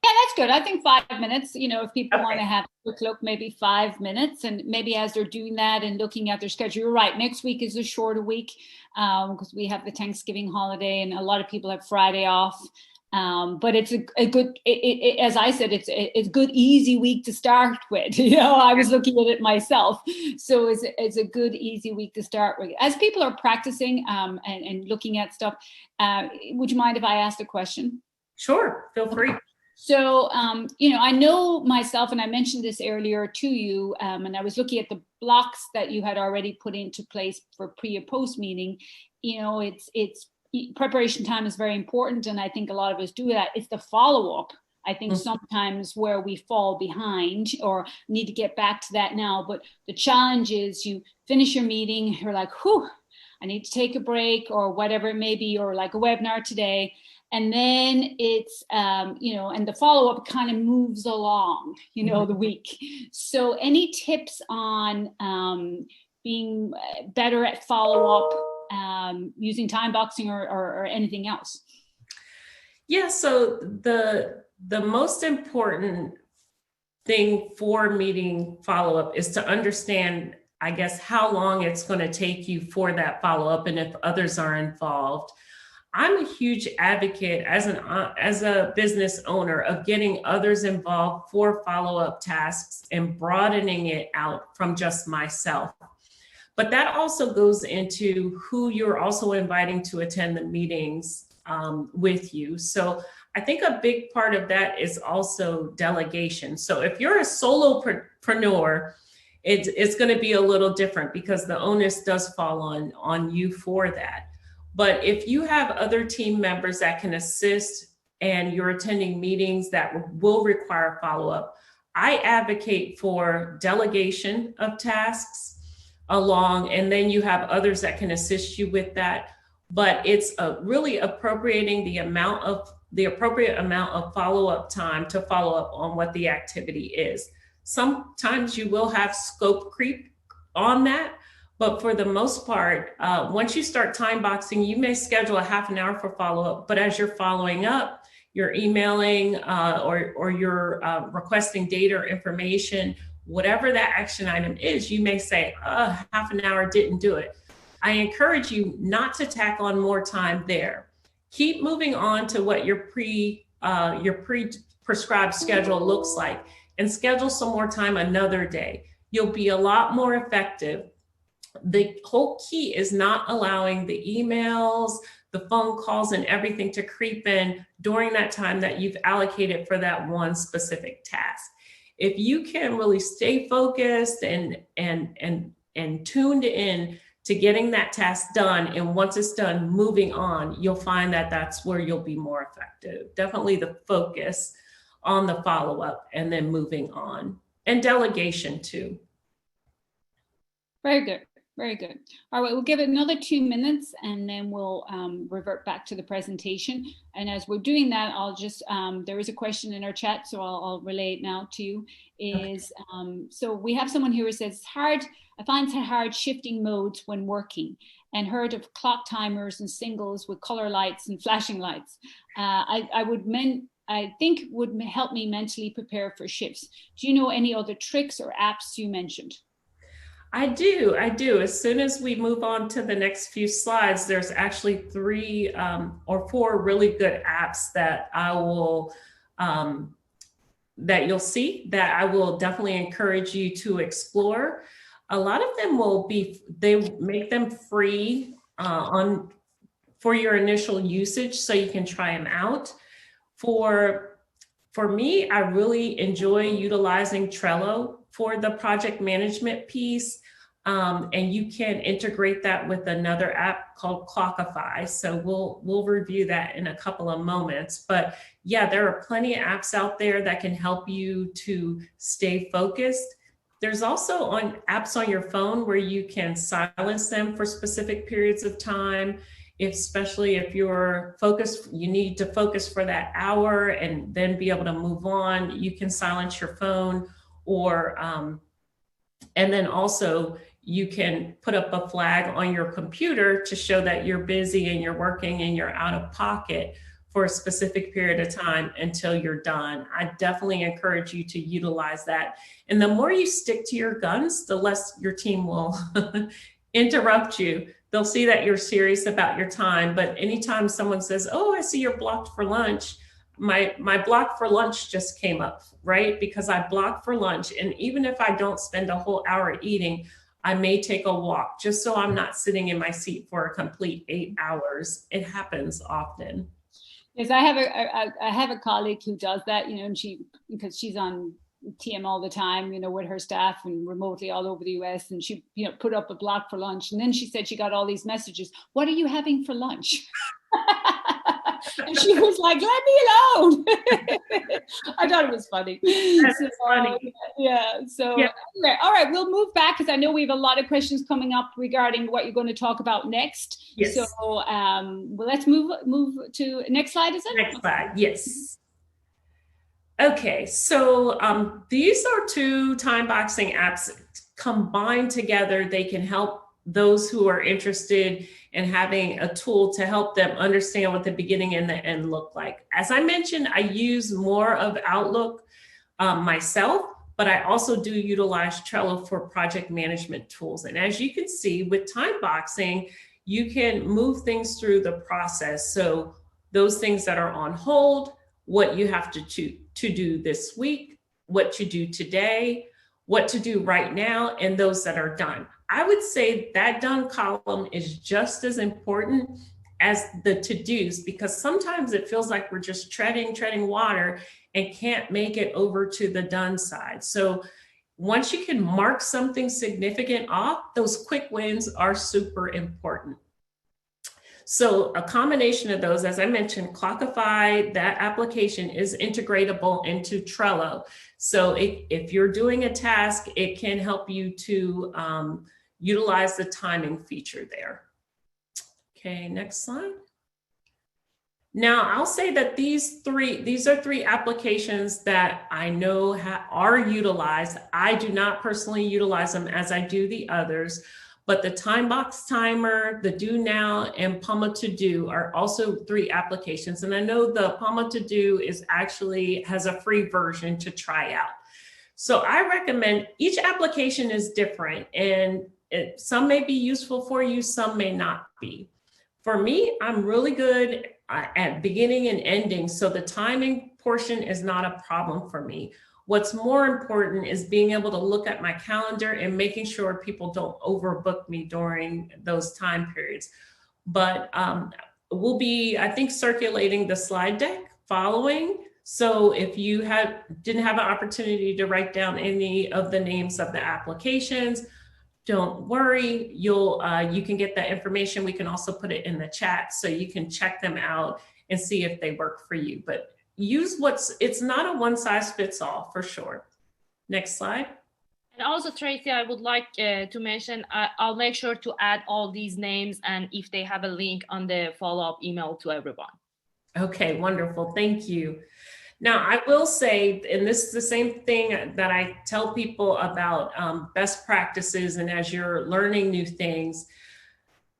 Yeah, that's good. I think 5 minutes, if people want to Okay. have a quick look, maybe 5 minutes, and maybe as they're doing that and looking at their schedule, you're right. Next week is a shorter week because we have the Thanksgiving holiday and a lot of people have Friday off. But it's a good, as I said, it's a good, easy week to start with. I was looking at it myself. So it's a good, easy week to start with. As people are practicing and looking at stuff, would you mind if I asked a question? Sure, feel free. So, I know myself, and I mentioned this earlier to you, and I was looking at the blocks that you had already put into place for pre or post meeting. It's preparation time is very important, and I think a lot of us do that. It's the follow up. I think sometimes where we fall behind or need to get back to that now. But the challenge is you finish your meeting, you're like, whew, I need to take a break or whatever it may be, or like a webinar today. And then it's, and the follow-up kind of moves along, the week. So any tips on being better at follow-up using Timeboxing or anything else? Yeah, so the most important thing for meeting follow-up is to understand, I guess, how long it's going to take you for that follow-up and if others are involved. I'm a huge advocate as a business owner of getting others involved for follow-up tasks and broadening it out from just myself. But that also goes into who you're also inviting to attend the meetings with you. So I think a big part of that is also delegation. So if you're a solopreneur, it's going to be a little different because the onus does fall on you for that. But if you have other team members that can assist and you're attending meetings that will require follow-up, I advocate for delegation of tasks along, and then you have others that can assist you with that. But it's really appropriating the appropriate amount of follow-up time to follow up on what the activity is. Sometimes you will have scope creep on that. But for the most part, once you start Timeboxing, you may schedule a half an hour for follow-up, but as you're following up, you're emailing or you're requesting data or information, whatever that action item is, you may say, half an hour didn't do it. I encourage you not to tack on more time there. Keep moving on to what your pre-prescribed schedule looks like and schedule some more time another day. You'll be a lot more effective. The whole key is not allowing the emails, the phone calls, and everything to creep in during that time that you've allocated for that one specific task. If you can really stay focused and tuned in to getting that task done, and once it's done, moving on, you'll find that that's where you'll be more effective. Definitely the focus on the follow-up and then moving on, and delegation too. Very good. Very good. All right, we'll give it another 2 minutes and then we'll revert back to the presentation. And as we're doing that, I'll just, there is a question in our chat, so I'll relay it now to you. So we have someone here who says, I find it hard shifting modes when working, and heard of clock timers and singles with color lights and flashing lights. I think would help me mentally prepare for shifts. Do you know any other tricks or apps you mentioned? I do. As soon as we move on to the next few slides, there's actually 3 or 4 really good apps that I will, that you'll see that I will definitely encourage you to explore. A lot of them they make them free for your initial usage, so you can try them out. For me, I really enjoy utilizing Trello for the project management piece. And you can integrate that with another app called Clockify. So we'll review that in a couple of moments. But yeah, there are plenty of apps out there that can help you to stay focused. There's also apps on your phone where you can silence them for specific periods of time. Especially if you're focused, you need to focus for that hour and then be able to move on. You can silence your phone, or and then also you can put up a flag on your computer to show that you're busy and you're working and you're out of pocket for a specific period of time until you're done. I definitely encourage you to utilize that. And the more you stick to your guns, the less your team will interrupt you. They'll see that you're serious about your time. But anytime someone says, oh, I see you're blocked for lunch, my block for lunch just came up, right? Because I blocked for lunch. And even if I don't spend a whole hour eating, I may take a walk just so I'm not sitting in my seat for a complete 8 hours. It happens often. Yes, I have a colleague who does that, you know, and because she's on TM all the time, you know, with her staff and remotely all over the US, and she, you know, put up a block for lunch, and then she said she got all these messages, what are you having for lunch? And she was like, let me alone. I thought it was funny. That's funny. Yeah. So yeah. Anyway, all right, we'll move back because I know we have a lot of questions coming up regarding what you're going to talk about next. Yes. So well, let's move to next slide, is it? Next slide, yes. Okay, so these are two Timeboxing apps combined together. They can help those who are interested in having a tool to help them understand what the beginning and the end look like. As I mentioned, I use more of Outlook myself, but I also do utilize Trello for project management tools. And as you can see with Timeboxing, you can move things through the process. So those things that are on hold, what you have to do this week, what you do today, what to do right now, and those that are done. I would say that done column is just as important as the to-dos, because sometimes it feels like we're just treading water and can't make it over to the done side. So once you can mark something significant off, those quick wins are super important. So a combination of those, as I mentioned, Clockify, that application is integratable into Trello. So if you're doing a task, it can help you to utilize the timing feature there. Okay, next slide. Now I'll say that these are three applications that I know are utilized. I do not personally utilize them as I do the others, but the Timebox Timer, the Do Now, and Pomotodo are also three applications. And I know the Pomotodo has a free version to try out. So I recommend, each application is different, and some may be useful for you, some may not be. For me, I'm really good at beginning and ending, so the timing portion is not a problem for me. What's more important is being able to look at my calendar and making sure people don't overbook me during those time periods. But we'll be, I think, circulating the slide deck following. So if you didn't have an opportunity to write down any of the names of the applications, don't worry, you can get that information. We can also put it in the chat so you can check them out and see if they work for you. But use it's not a one size fits all for sure. Next slide. And also, Tracy, I would like to mention, I'll make sure to add all these names and if they have a link on the follow-up email to everyone. Okay, wonderful. Thank you. Now, I will say, and this is the same thing that I tell people about best practices, and as you're learning new things,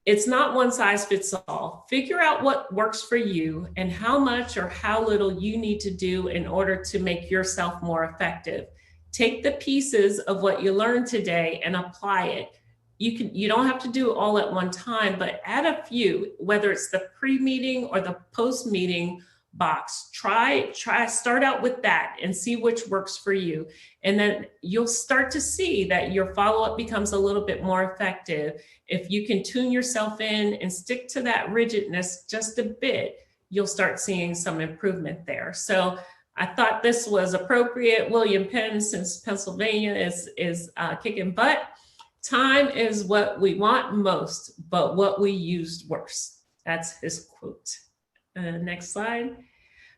it's not one size fits all. Figure out what works for you and how much or how little you need to do in order to make yourself more effective. Take the pieces of what you learned today and apply it. You don't have to do it all at one time, but add a few, whether it's the pre-meeting or the post-meeting box. Start out with that and see which works for you. And then you'll start to see that your follow-up becomes a little bit more effective. If you can tune yourself in and stick to that rigidness just a bit, you'll start seeing some improvement there. So I thought this was appropriate. William Penn, since Pennsylvania is kicking butt. Time is what we want most, but what we used worse. That's his quote. Next slide.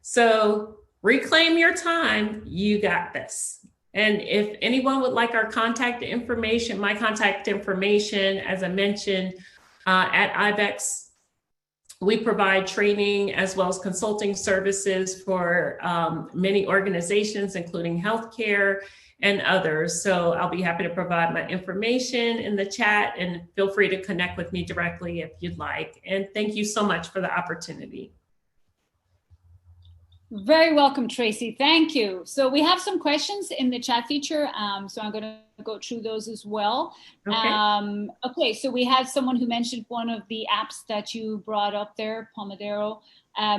So reclaim your time. You got this. And if anyone would like our contact information, my contact information, as I mentioned, at IBEX, we provide training as well as consulting services for many organizations, including healthcare and others. So I'll be happy to provide my information in the chat, and feel free to connect with me directly if you'd like. And thank you so much for the opportunity. Very welcome, Tracy. Thank you. So we have some questions in the chat feature. So I'm going to go through those as well. Okay. Okay, so we had someone who mentioned one of the apps that you brought up there, Pomotodo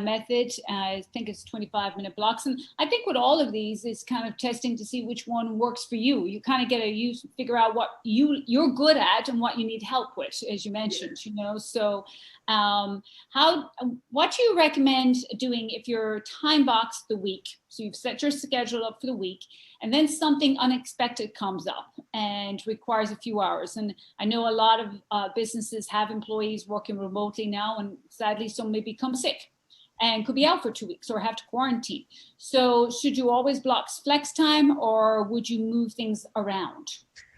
method. I think it's 25-minute blocks. And I think with all of these is kind of testing to see which one works for you. You kind of get to figure out what you're good at and what you need help with, as you mentioned, you know. So what do you recommend doing if you're time boxed the week? So you've set your schedule up for the week, and then something unexpected comes up and requires a few hours. And I know a lot of businesses have employees working remotely now, and sadly some may become sick and could be out for 2 weeks or have to quarantine. So should you always block flex time, or would you move things around?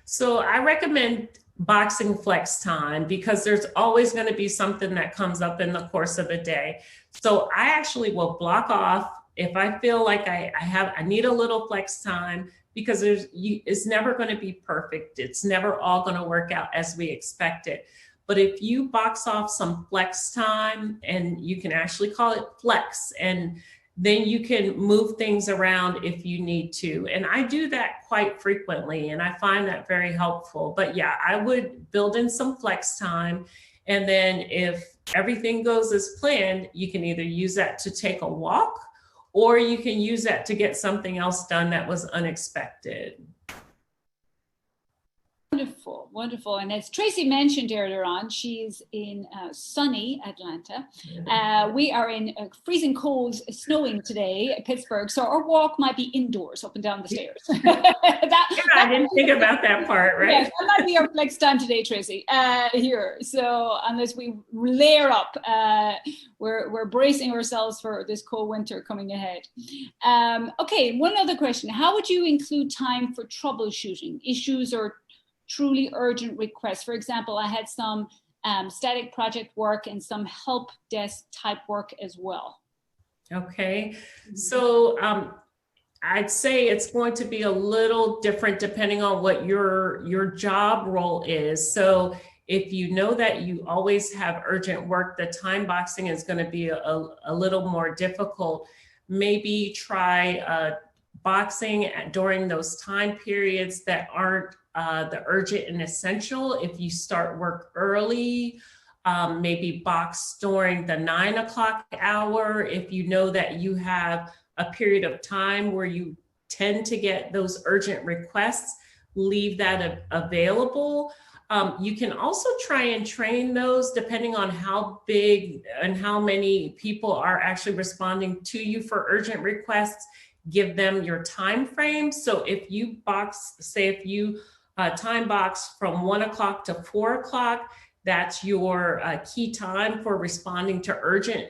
So I recommend boxing flex time because there's always going to be something that comes up in the course of a day. So I actually will block off if I feel like I need a little flex time, because it's never going to be perfect. It's never all going to work out as we expect it. But if you box off some flex time, and you can actually call it flex, and then you can move things around if you need to. And I do that quite frequently, and I find that very helpful. But yeah, I would build in some flex time. And then if everything goes as planned, you can either use that to take a walk, or you can use that to get something else done that was unexpected. Wonderful, wonderful. And as Tracy mentioned earlier on, she's in sunny Atlanta. We are in freezing cold, snowing today at Pittsburgh. So our walk might be indoors, up and down the stairs. I didn't think about that part, right? Yes, that might be our flex time today, Tracy, here. So unless we layer up, we're bracing ourselves for this cold winter coming ahead. Okay, one other question. How would you include time for troubleshooting issues or truly urgent requests? For example, I had some static project work and some help desk type work as well. Okay, so I'd say it's going to be a little different depending on what your job role is. So if you know that you always have urgent work, the time boxing is going to be a little more difficult. Maybe try boxing during those time periods that aren't the urgent and essential. If you start work early, maybe box during the 9 o'clock hour. If you know that you have a period of time where you tend to get those urgent requests, leave that available. You can also try and train those depending on how big and how many people are actually responding to you for urgent requests. Give them your time frame. So if you box, say if you time box from 1 o'clock to 4 o'clock, that's your key time for responding to urgent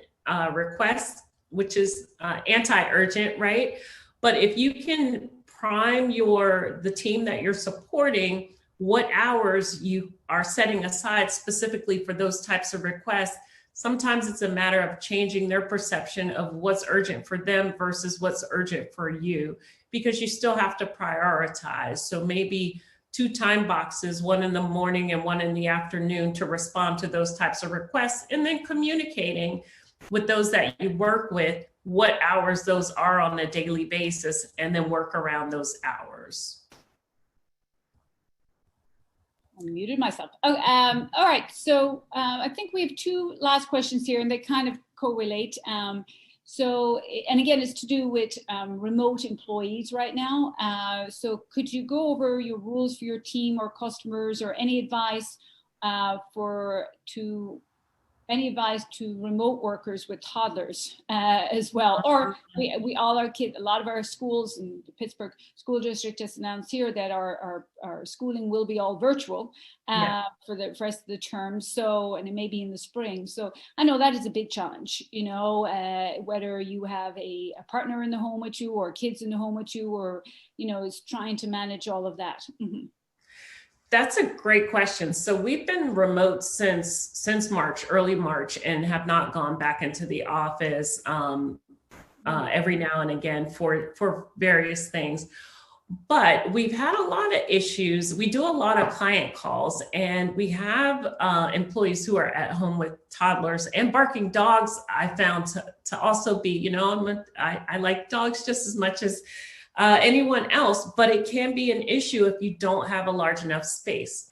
requests, which is anti-urgent, right? But if you can prime the team that you're supporting, what hours you are setting aside specifically for those types of requests, sometimes it's a matter of changing their perception of what's urgent for them versus what's urgent for you, because you still have to prioritize. So maybe 2 time boxes, one in the morning and one in the afternoon, to respond to those types of requests, and then communicating with those that you work with what hours those are on a daily basis, and then work around those hours. I muted myself. Oh, all right. So I think we have 2 last questions here, and they kind of correlate. So, and again, it's to do with remote employees right now. So could you go over your rules for your team or customers, or any advice any advice to remote workers with toddlers as well? Or we all our kids, a lot of our schools in the Pittsburgh School District just announced here that our schooling will be all virtual for the rest of the term. So, and it may be in the spring. So I know that is a big challenge, you know, whether you have a partner in the home with you, or kids in the home with you, or, you know, is trying to manage all of that. Mm-hmm. That's a great question. So we've been remote since March, early March, and have not gone back into the office every now and again for various things. But we've had a lot of issues. We do a lot of client calls, and we have employees who are at home with toddlers and barking dogs. I found to also be, you know, I like dogs just as much as anyone else, but it can be an issue if you don't have a large enough space.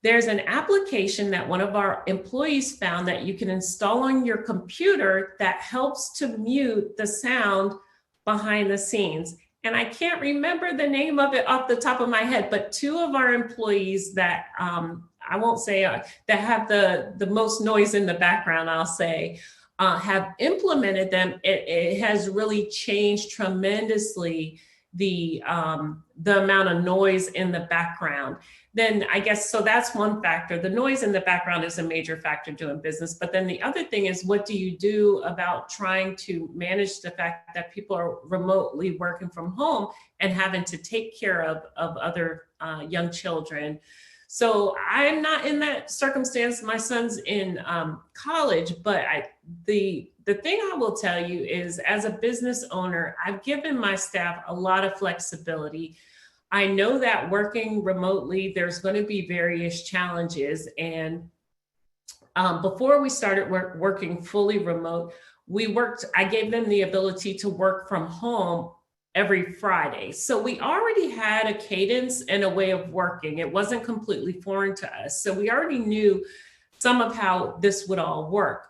There's an application that one of our employees found that you can install on your computer that helps to mute the sound behind the scenes. And I can't remember the name of it off the top of my head, but two of our employees that I won't say that have the most noise in the background, I'll say, have implemented them. It has really changed tremendously the amount of noise in the background. Then I guess, so that's one factor. The noise in the background is a major factor doing business. But then the other thing is, what do you do about trying to manage the fact that people are remotely working from home and having to take care of other young children? So I'm not in that circumstance. My son's in college, but the thing I will tell you is, as a business owner, I've given my staff a lot of flexibility. I know that working remotely, there's going to be various challenges. And before we started working fully remote, I gave them the ability to work from home every Friday. So we already had a cadence and a way of working. It wasn't completely foreign to us. So we already knew some of how this would all work.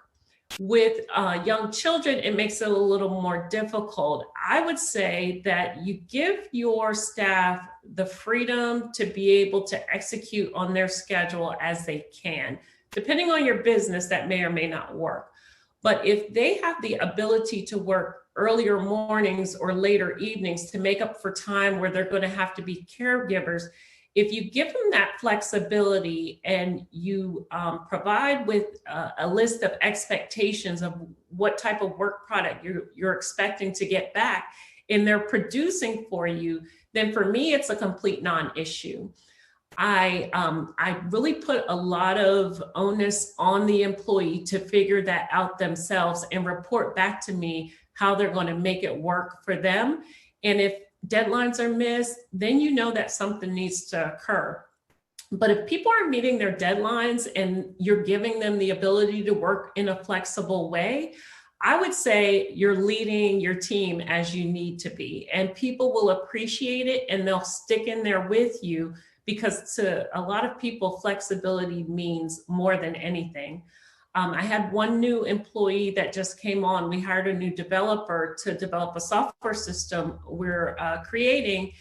With young children, it makes it a little more difficult. I would say that you give your staff the freedom to be able to execute on their schedule as they can. Depending on your business, that may or may not work. But if they have the ability to work earlier mornings or later evenings to make up for time where they're going to have to be caregivers, if you give them that flexibility and you provide with a list of expectations of what type of work product you're expecting to get back, and they're producing for you, then for me, it's a complete non-issue. I really put a lot of onus on the employee to figure that out themselves and report back to me how they're going to make it work for them. And if deadlines are missed, then you know that something needs to occur. But if people are meeting their deadlines and you're giving them the ability to work in a flexible way, I would say you're leading your team as you need to be, and people will appreciate it and they'll stick in there with you, because to a lot of people, flexibility means more than anything. I had one new employee that just came on. We hired a new developer to develop a software system we're creating.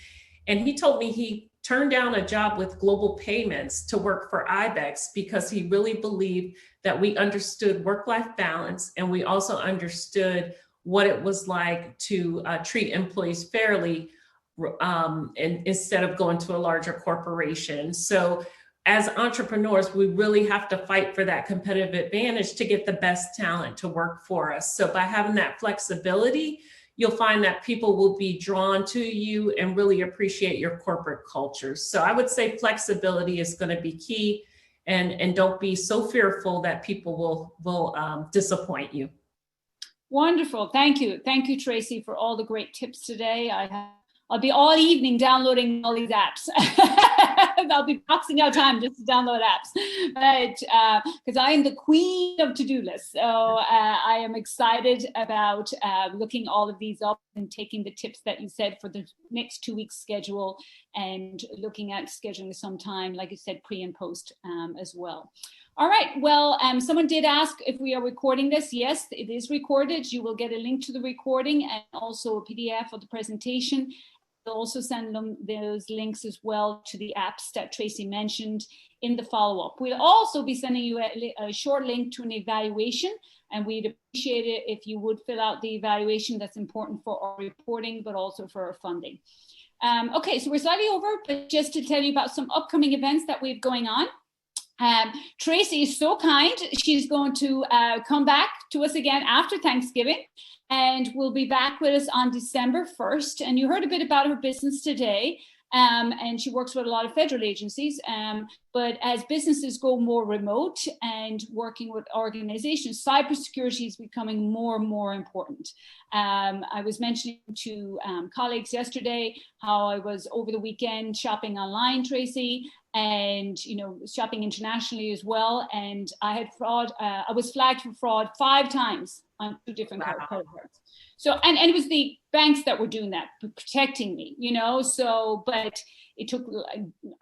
And he told me he turned down a job with Global Payments to work for IBEX because he really believed that we understood work-life balance, and we also understood what it was like to treat employees fairly and instead of going to a larger corporation. So as entrepreneurs, we really have to fight for that competitive advantage to get the best talent to work for us. So by having that flexibility, you'll find that people will be drawn to you and really appreciate your corporate culture. So I would say flexibility is going to be key, and don't be so fearful that people will disappoint you. Wonderful. Thank you. Thank you, Tracy, for all the great tips today. I'll be all evening downloading all these apps. I'll be boxing out time just to download apps, but because I am the queen of to-do lists. So I am excited about looking all of these up and taking the tips that you said for the next 2 weeks schedule, and looking at scheduling some time, like you said, pre and post as well. All right, well, someone did ask if we are recording this. Yes, it is recorded. You will get a link to the recording and also a PDF of the presentation. We'll also send them those links as well to the apps that Tracy mentioned in the follow-up. We'll also be sending you a short link to an evaluation, and we'd appreciate it if you would fill out the evaluation. That's important for our reporting, but also for our funding. Okay, so we're slightly over, but just to tell you about some upcoming events that we have going on. Tracy is so kind. She's going to come back to us again after Thanksgiving, and will be back with us on December 1st. And you heard a bit about her business today. and she works with a lot of federal agencies. But as businesses go more remote and working with organizations, cybersecurity is becoming more and more important. I was mentioning to colleagues yesterday how I was over the weekend shopping online, Tracy, and shopping internationally as well. And I had fraud. I was flagged for fraud 5 times on 2 different credit cards. So, and it was the banks that were doing that, protecting me, so, but it took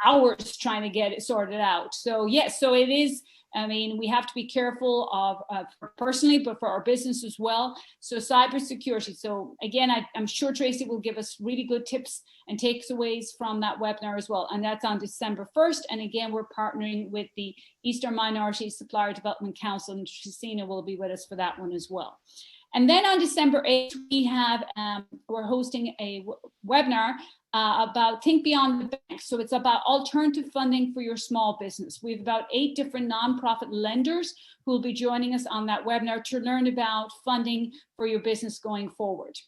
hours trying to get it sorted out. So yes, so it is, we have to be careful of personally, but for our business as well. So cybersecurity. So again, I'm sure Tracy will give us really good tips and takeaways from that webinar as well. And that's on December 1st. And again, we're partnering with the Eastern Minority Supplier Development Council, and Christina will be with us for that one as well. And then on December 8th, we have, we're hosting a webinar about Think Beyond the Bank. So it's about alternative funding for your small business. We have about 8 different nonprofit lenders who will be joining us on that webinar to learn about funding for your business going forward.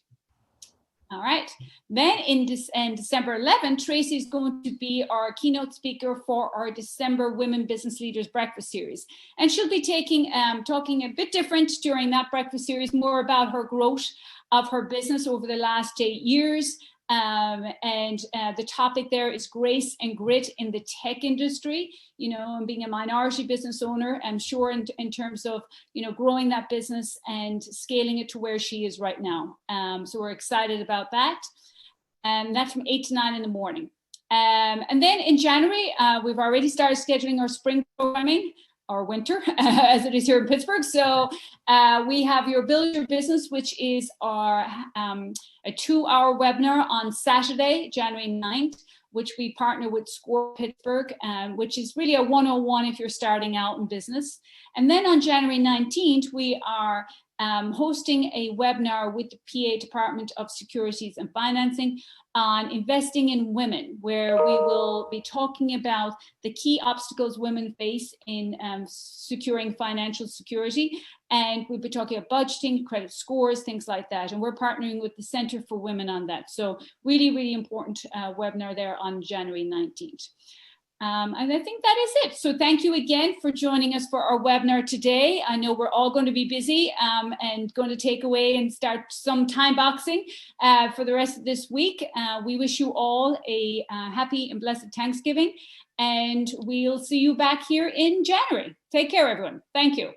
All right. Then in December 11th, Tracy is going to be our keynote speaker for our December Women Business Leaders Breakfast Series. And she'll be talking a bit different during that breakfast series, more about her growth of her business over the last 8 years. The topic there is grace and grit in the tech industry, and being a minority business owner, I'm sure in terms of, growing that business and scaling it to where she is right now. So we're excited about that. And that's from 8 to 9 in the morning. And then in January, we've already started scheduling our spring programming, or winter, as it is here in Pittsburgh. So we have your Build Your Business, which is our a 2-hour webinar on Saturday, January 9th, which we partner with Score Pittsburgh, which is really a 101 if you're starting out in business. And then on January 19th, we are hosting a webinar with the PA Department of Securities and Financing on investing in women, where we will be talking about the key obstacles women face in securing financial security. And we'll be talking about budgeting, credit scores, things like that. And we're partnering with the Center for Women on that. So really, really important webinar there on January 19th. And I think that is it. So thank you again for joining us for our webinar today. I know we're all going to be busy and going to take away and start some time boxing for the rest of this week. We wish you all a happy and blessed Thanksgiving, and we'll see you back here in January. Take care, everyone. Thank you.